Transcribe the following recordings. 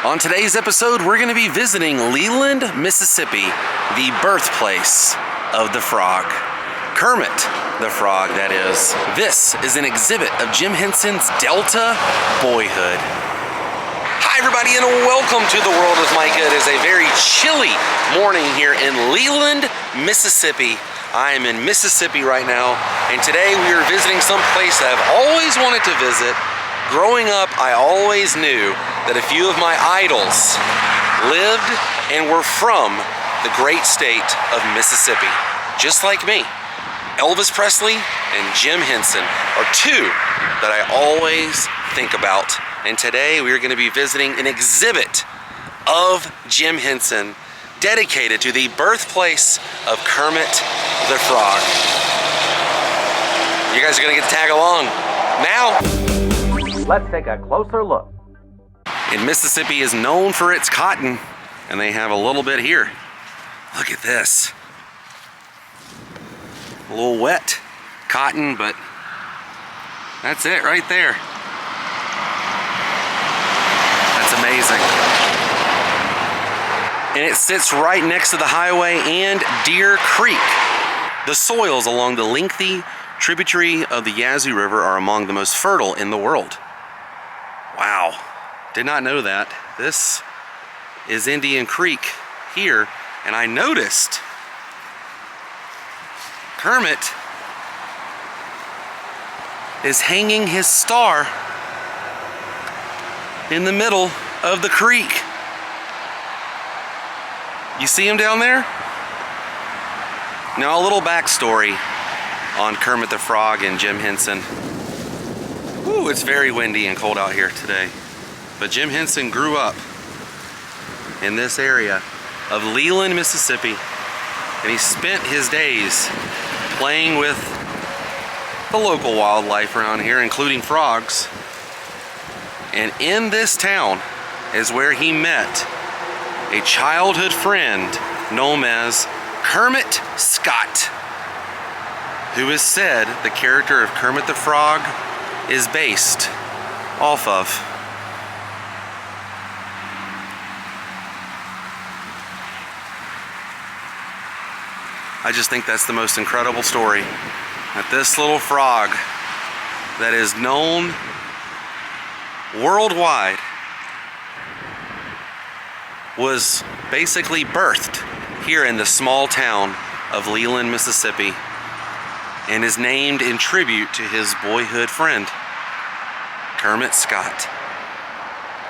On today's episode, we're going to be visiting Leland, Mississippi, the birthplace of the frog. Kermit the Frog, that is. This is an exhibit of Jim Henson's Delta boyhood. Hi everybody and welcome to the World of Micah. It is a very chilly morning here in Leland, Mississippi. I am in Mississippi right now, and today we are visiting some place that I've always wanted to visit. Growing up, I always knew that a few of my idols lived and were from the great state of Mississippi, just like me. Elvis Presley and Jim Henson are two that I always think about. And today we are going to be visiting an exhibit of Jim Henson dedicated to the birthplace of Kermit the Frog. You guys are going to get to tag along now. Let's take a closer look. And Mississippi is known for its cotton, and they have a little bit here. Look at this. A little wet cotton, but that's it right there. That's amazing. And it sits right next to the highway and Deer Creek. The soils along the lengthy tributary of the Yazoo River are among the most fertile in the world. Wow, did not know that. This is Indian Creek here, and I noticed Kermit is hanging his star in the middle of the creek. You see him down there? Now a little backstory on Kermit the Frog and Jim Henson. Ooh, it's very windy and cold out here today. But Jim Henson grew up in this area of Leland, Mississippi, and he spent his days playing with the local wildlife around here, including frogs. And in this town is where he met a childhood friend known as Kermit Scott, who is said the character of Kermit the Frog is based off of. I just think that's the most incredible story. That this little frog that is known worldwide was basically birthed here in the small town of Leland, Mississippi, and is named in tribute to his boyhood friend, Kermit Scott.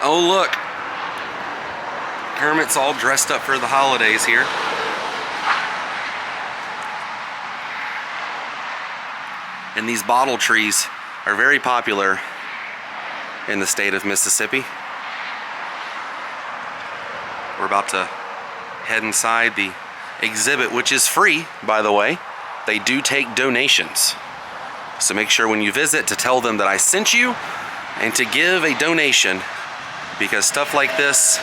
Oh look, Kermit's all dressed up for the holidays here. And these bottle trees are very popular in the state of Mississippi. We're about to head inside the exhibit, which is free, by the way. They do take donations. So make sure when you visit to tell them that I sent you and to give a donation, because stuff like this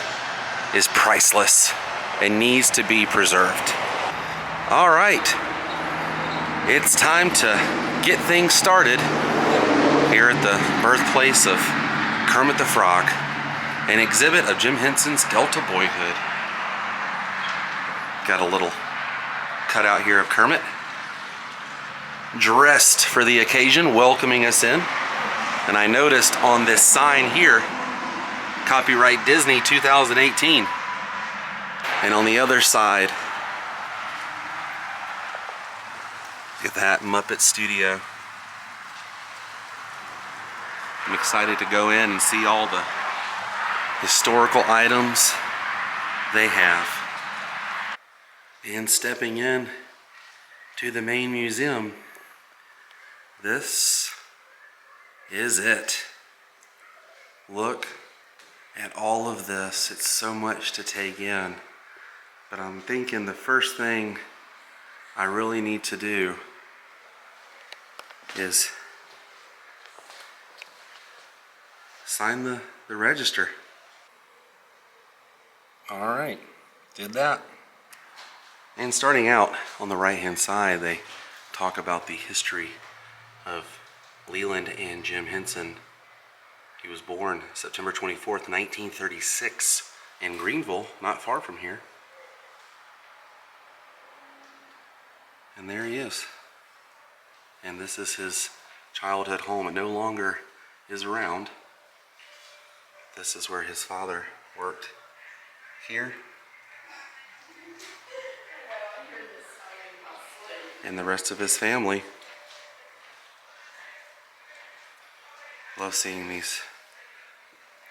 is priceless and needs to be preserved. All right, it's time to get things started here at the birthplace of Kermit the Frog, an exhibit of Jim Henson's Delta boyhood. Got a little cutout here of Kermit, dressed for the occasion, welcoming us in. And I noticed on this sign here, copyright Disney 2018. And on the other side, look at that, Muppet Studio. I'm excited to go in and see all the historical items they have. And stepping in to the main museum, this is it. Look at all of this. It's so much to take in. But I'm thinking the first thing I really need to do is sign the register. All right, did that. And starting out on the right-hand side, they talk about the history of Leland and Jim Henson He was born September 24th, 1936 in Greenville, not far from here. And there he is. And this is his childhood home. It no longer is around. This is where his father worked. Here. And the rest of his family. Love seeing these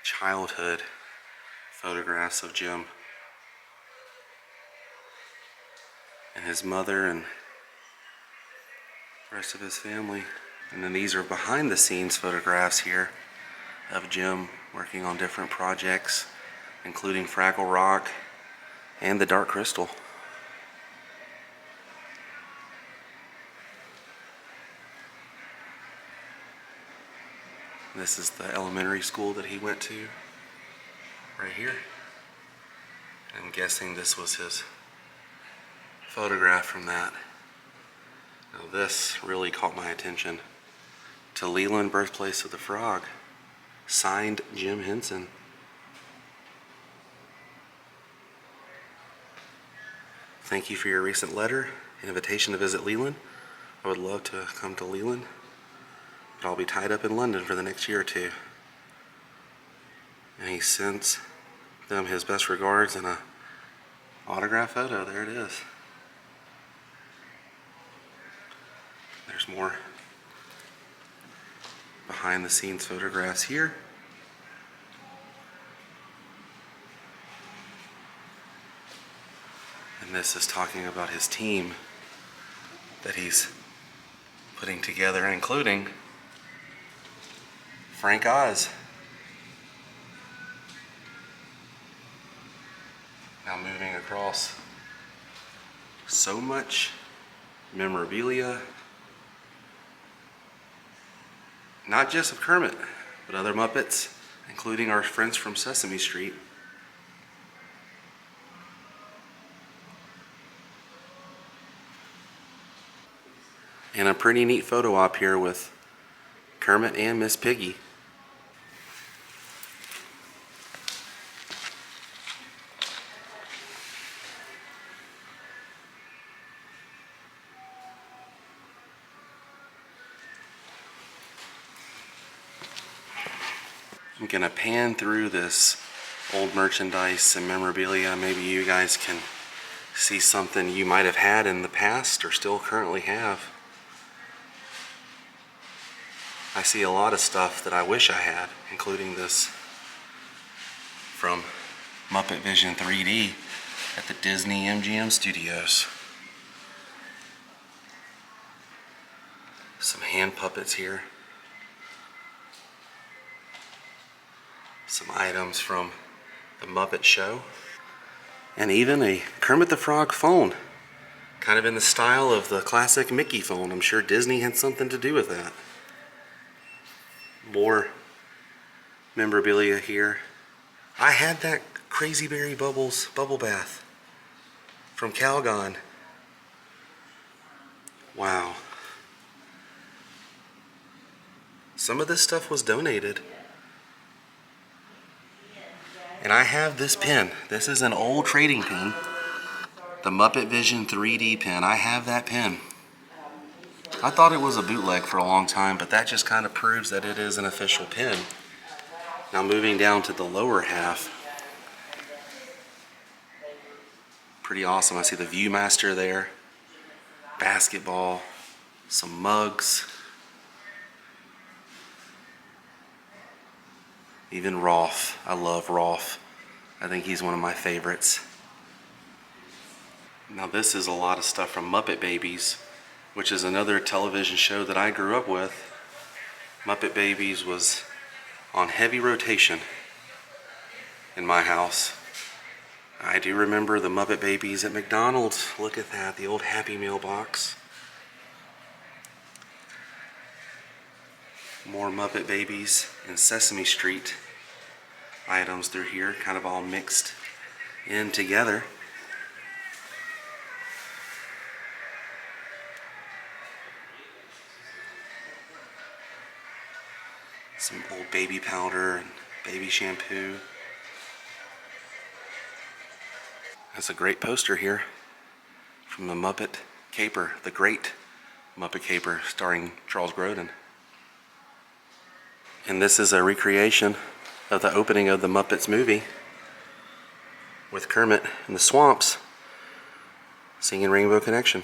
childhood photographs of Jim and his mother and the rest of his family. And then these are behind the scenes photographs here of Jim working on different projects, including Fraggle Rock and the Dark Crystal. This is the elementary school that he went to, right here. I'm guessing this was his photograph from that. Now this really caught my attention. To Leland, Birthplace of the Frog, signed Jim Henson. Thank you for your recent letter, invitation to visit Leland. I would love to come to Leland, but I'll be tied up in London for the next year or two. And he sends them his best regards and a autograph photo. There it is. There's more behind the scenes photographs here. And this is talking about his team that he's putting together, including Frank Oz. Now moving across, so much memorabilia, not just of Kermit, but other Muppets, including our friends from Sesame Street. And a pretty neat photo op here with Kermit and Miss Piggy. I'm gonna pan through this old merchandise and memorabilia. Maybe you guys can see something you might have had in the past or still currently have. I see a lot of stuff that I wish I had, including this from Muppet Vision 3D at the Disney MGM Studios. Some hand puppets here. Some items from the Muppet Show. And even a Kermit the Frog phone. Kind of in the style of the classic Mickey phone. I'm sure Disney had something to do with that. More memorabilia here. I had that Crazy Berry Bubbles bubble bath from Calgon. Wow. Some of this stuff was donated. And I have this pen. This is an old trading pen. The Muppet Vision 3D pen. I have that pen. I thought it was a bootleg for a long time, but that just kind of proves that it is an official pen. Now moving down to the lower half. Pretty awesome. I see the Viewmaster there. Basketball. Some mugs. Even Rolf. I love Rolf. I think he's one of my favorites. Now this is a lot of stuff from Muppet Babies, which is another television show that I grew up with. Muppet Babies was on heavy rotation in my house. I do remember the Muppet Babies at McDonald's. Look at that, the old Happy Meal box. More Muppet Babies and Sesame Street items through here, kind of all mixed in together. Some old baby powder and baby shampoo. That's a great poster here from the Muppet Caper, the Great Muppet Caper, starring Charles Grodin. And this is a recreation of the opening of the Muppets movie with Kermit in the swamps singing Rainbow Connection.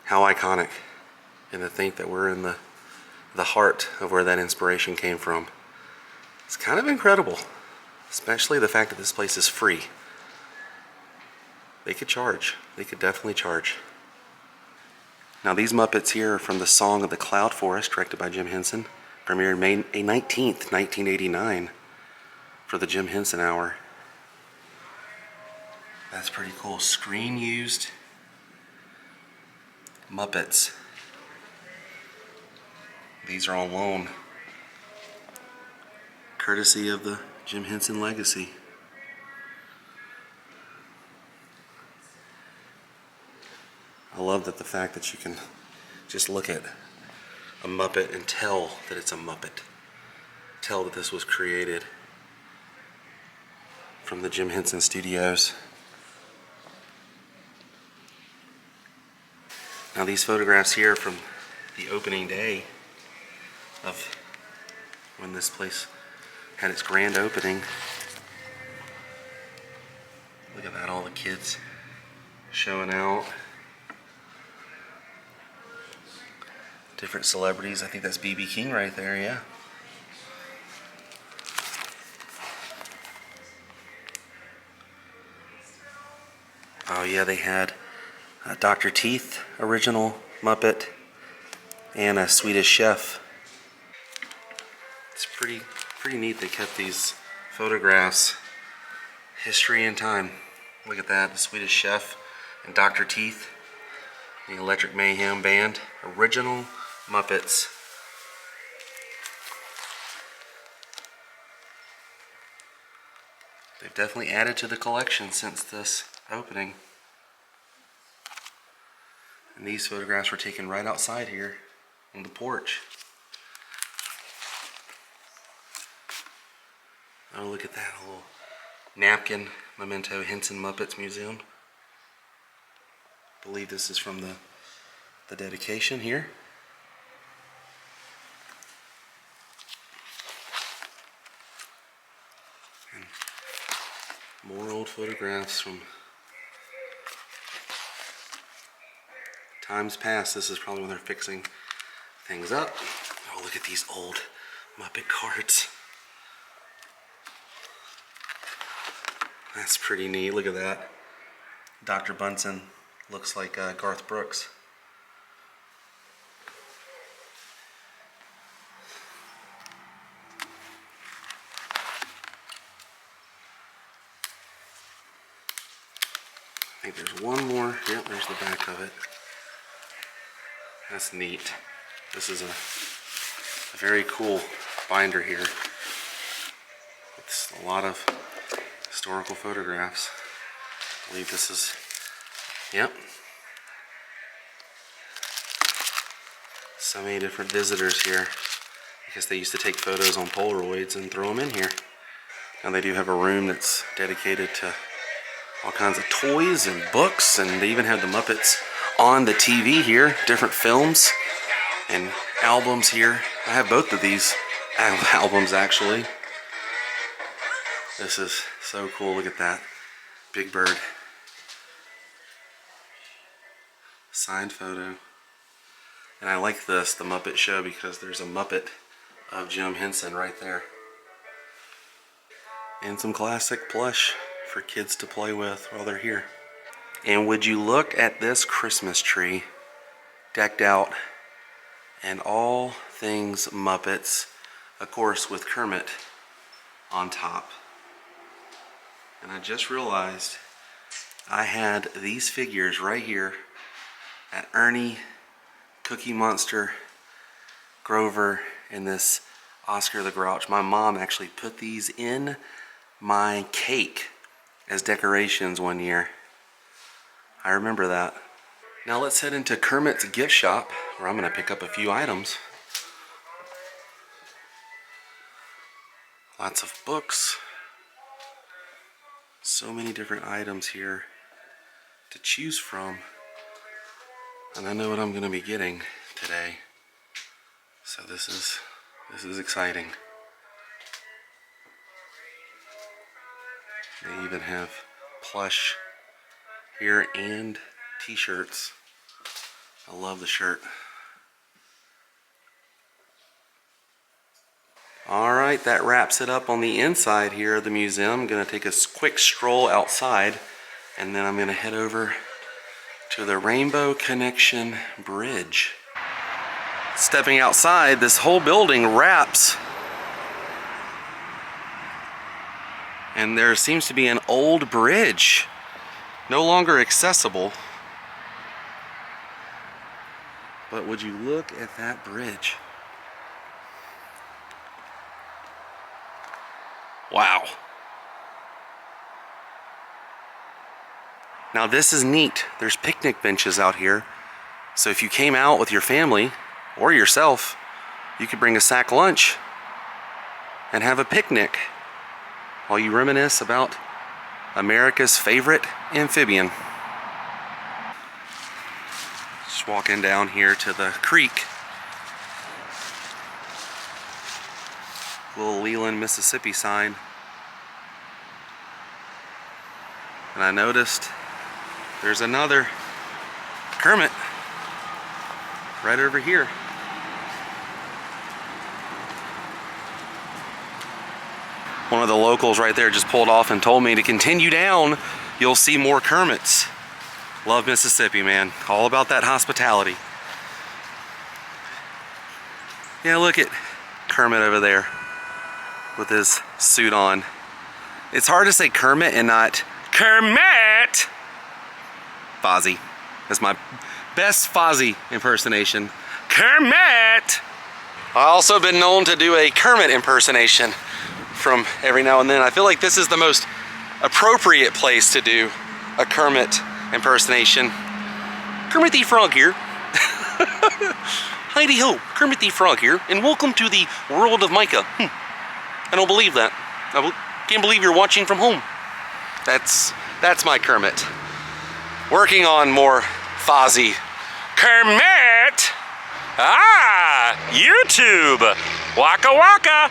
How iconic. And to think that we're in the heart of where that inspiration came from. It's kind of incredible, especially the fact that this place is free. They could charge. They could definitely charge. Now these Muppets here are from the Song of the Cloud Forest, directed by Jim Henson, premiered May 19th, 1989 for the Jim Henson Hour. That's pretty cool. Screen used Muppets. These are on loan, courtesy of the Jim Henson legacy. I love that the fact that you can just look at a Muppet and tell that it's a Muppet. Tell that this was created from the Jim Henson Studios. Now these photographs here from the opening day of when this place had its grand opening. Look at that, all the kids showing out. Different celebrities. I think that's B.B. King right there, yeah. Oh yeah, they had Dr. Teeth, original Muppet, and a Swedish Chef. It's pretty neat they kept these photographs, history and time. Look at that, the Swedish Chef and Dr. Teeth, the Electric Mayhem Band, original Muppets. They've definitely added to the collection since this opening. And these photographs were taken right outside here on the porch. Oh, look at that, a little napkin memento, Henson Muppets Museum. I believe this is from the dedication here. And more old photographs from times past. This is probably when they're fixing things up. Oh, look at these old Muppet cards. That's pretty neat. Look at that. Dr. Bunsen looks like Garth Brooks. I think there's one more. Yep, there's the back of it. That's neat. This is a very cool binder here. It's a lot of historical photographs. I believe this is, yep. So many different visitors here. I guess they used to take photos on Polaroids and throw them in here. Now they do have a room that's dedicated to all kinds of toys and books, and they even have the Muppets on the TV here, different films and albums here. I have both of these albums actually. This is so cool. Look at that. Big Bird. Signed photo. And I like this, the Muppet Show, because there's a Muppet of Jim Henson right there. And some classic plush for kids to play with while they're here. And would you look at this Christmas tree decked out and all things Muppets, of course with Kermit on top. And I just realized I had these figures right here at Ernie, Cookie Monster, Grover, and this Oscar the Grouch. My mom actually put these in my cake as decorations one year. I remember that. Now let's head into Kermit's gift shop, where I'm going to pick up a few items. Lots of books. So many different items here to choose from. And I know what I'm going to be getting today. So this is exciting. They even have plush here and t-shirts. I love the shirt. Alright, that wraps it up on the inside here of the museum. I'm going to take a quick stroll outside and then I'm going to head over to the Rainbow Connection Bridge. Stepping outside, this whole building wraps and there seems to be an old bridge, no longer accessible. But would you look at that bridge? Wow. Now this is neat. There's picnic benches out here. So if you came out with your family or yourself, you could bring a sack lunch and have a picnic while you reminisce about America's favorite amphibian. Just walking down here to the creek. Little Leland, Mississippi sign. And I noticed there's another Kermit right over here. One of the locals right there just pulled off and told me to continue down, you'll see more Kermits. Love Mississippi, man. All about that hospitality. Yeah, look at Kermit over there with his suit on. It's hard to say Kermit and not Kermit! Fozzie. That's my best Fozzie impersonation. Kermit! I've also been known to do a Kermit impersonation from every now and then. I feel like this is the most appropriate place to do a Kermit impersonation. Kermit the Frog here. Heidi ho, Kermit the Frog here, and welcome to the World of Micah. I don't believe that. I can't believe you're watching from home. That's my Kermit. Working on more Fozzie. Kermit! Ah! YouTube! Waka waka!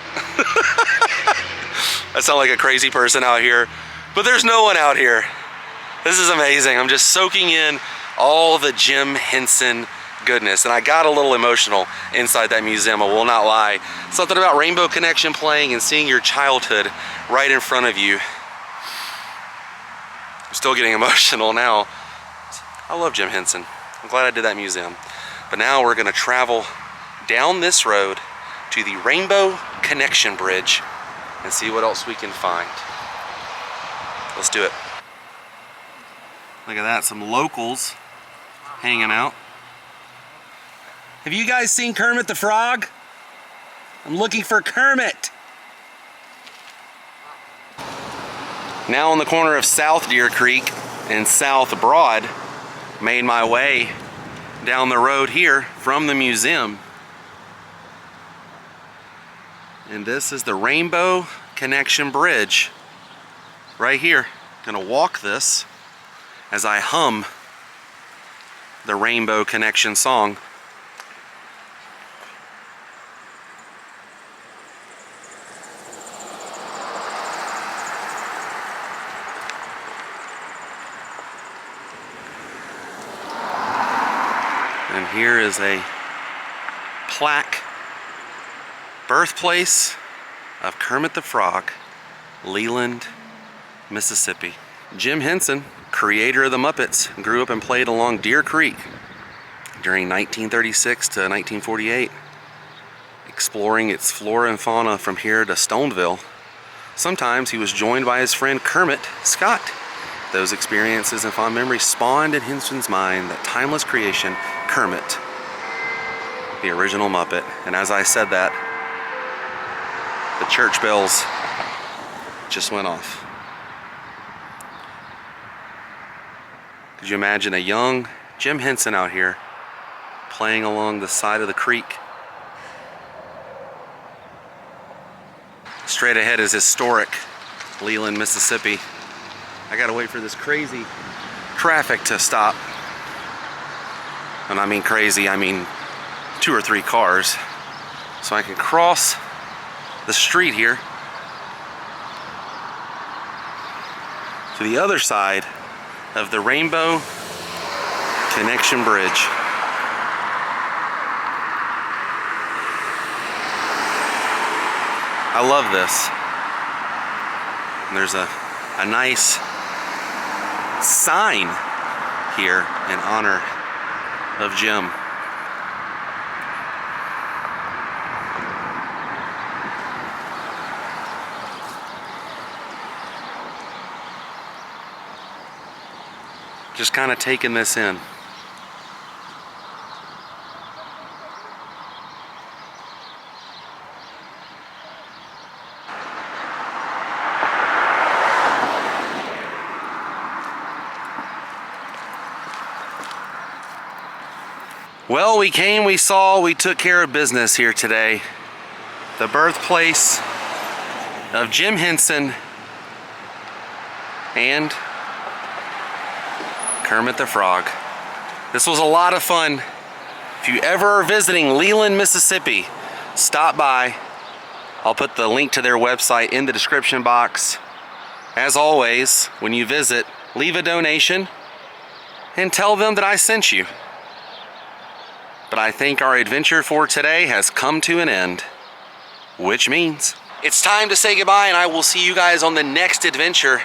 I sound like a crazy person out here, but there's no one out here. This is amazing. I'm just soaking in all the Jim Henson goodness, and I got a little emotional inside that museum, I will not lie. Something about Rainbow Connection playing and seeing your childhood right in front of you. I'm still getting emotional now. I love Jim Henson. I'm glad I did that museum. But now we're gonna travel down this road to the Rainbow Connection Bridge and see what else we can find. Let's do it. Look at that, some locals hanging out. Have you guys seen Kermit the Frog? I'm looking for Kermit. Now on the corner of South Deer Creek and South Broad, made my way down the road here from the museum. And this is the Rainbow Connection Bridge right here. Gonna walk this as I hum the Rainbow Connection song. And here is a plaque, Birthplace of Kermit the Frog, Leland, Mississippi. Jim Henson, creator of the Muppets, grew up and played along Deer Creek during 1936 to 1948, exploring its flora and fauna from here to Stoneville. Sometimes he was joined by his friend Kermit Scott. Those experiences and fond memories spawned in Henson's mind that timeless creation, Kermit, the original Muppet. And as I said that, the church bells just went off. Could you imagine a young Jim Henson out here playing along the side of the creek? Straight ahead is historic Leland, Mississippi. I gotta wait for this crazy traffic to stop. And I mean crazy, I mean 2 or 3 cars. So I can cross the street here to the other side of the Rainbow Connection Bridge. I love this. And there's a nice sign here in honor of Jim. Just kind of taking this in. Well, we came, we saw, we took care of business here today. The birthplace of Jim Henson and Kermit the Frog. This was a lot of fun. If you ever are visiting Leland, Mississippi, stop by. I'll put the link to their website in the description box. As always, when you visit, leave a donation and tell them that I sent you. But I think our adventure for today has come to an end, which means it's time to say goodbye, and I will see you guys on the next adventure.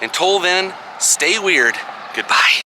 Until then, stay weird. Goodbye.